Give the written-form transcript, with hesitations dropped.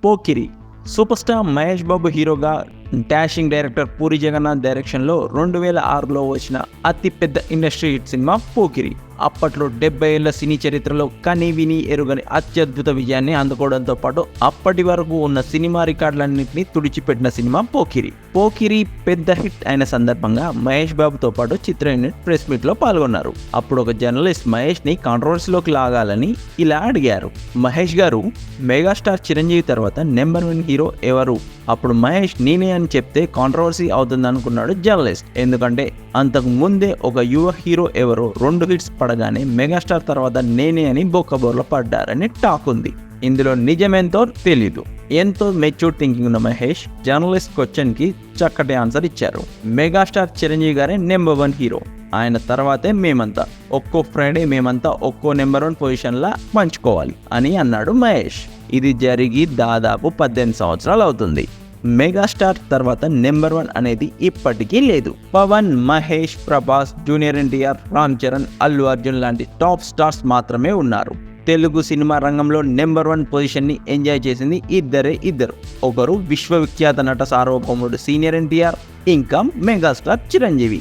Pokiri super star Mahesh Babu హీరోగా dashing director puri Jagannadh డైరెక్షన్లో 2006లో వచ్చిన అతిపెద్ద ఇండస్ట్రీ హిట్ సినిమా పోకిరి. అప్పట్లో 70 ఏళ్ల సినీ చరిత్రలో కని విని ఎరుగని అత్యద్భుత విజయాన్ని అందుకోవడంతో పాటు అప్పటి వరకు ఉన్న సినిమా రికార్డులన్నింటినీ తుడిచిపెట్టిన సినిమా పోకిరి. పోకిరి పెద్ద హిట్ అయిన సందర్భంగా మహేష్ బాబుతో పాటు చిత్ర యూనిట్ ప్రెస్ మీట్ లో పాల్గొన్నారు. అప్పుడు ఒక జర్నలిస్ట్ మహేష్ ని కాంట్రవర్సీలోకి లాగాలని ఇలా అడిగారు. మహేష్ గారు, మెగాస్టార్ చిరంజీవి తర్వాత నెంబర్ 1 హీరో ఎవరు? అప్పుడు మహేష్ నేనే అని చెప్తే కాంట్రవర్సీ అవుతుంది అనుకున్నాడు జర్నలిస్ట్. ఎందుకంటే అంతకు ముందే ఒక యువ హీరో ఎవరో 2 హిట్స్ పడగానే మెగాస్టార్ తర్వాత నేనే అని బొక్కబోర్ల పడ్డారని టాక్ ఉంది. ఇందులో నిజమేంతో తెలీదు. ఎంతో మెచ్యూర్ థింకింగ్ ఉన్న మహేష్ జర్నలిస్ట్ క్వశ్చన్ కి చక్కటి ఆన్సర్ ఇచ్చారు. మెగాస్టార్ చిరంజీవి గారే నెంబర్ 1 హీరో, ఆయన తర్వాతే మేమంతా. ఒక్కో ఫ్రైడే మేమంతా ఒక్కో నెంబర్ 1 పొజిషన్లా పంచుకోవాలి అని అన్నాడు మహేష్. ఇది జరిగి దాదాపు 18 సంవత్సరాలు అవుతుంది. మెగాస్టార్ తర్వాత నెంబర్ 1 అనేది ఇప్పటికీ లేదు. పవన్, మహేష్, ప్రభాస్, జూనియర్ ఎన్టీఆర్, రామ్ చరణ్, అల్లు అర్జున్ లాంటి టాప్ స్టార్స్ మాత్రమే ఉన్నారు. తెలుగు సినిమా రంగంలో నెంబర్ 1 పొజిషన్ ని ఎంజాయ్ చేసింది ఇద్దరు. ఒకరు విశ్వవిఖ్యాత నట సార్వభౌముడు సీనియర్ ఎన్టీఆర్, ఇంకా మెగాస్టార్ చిరంజీవి.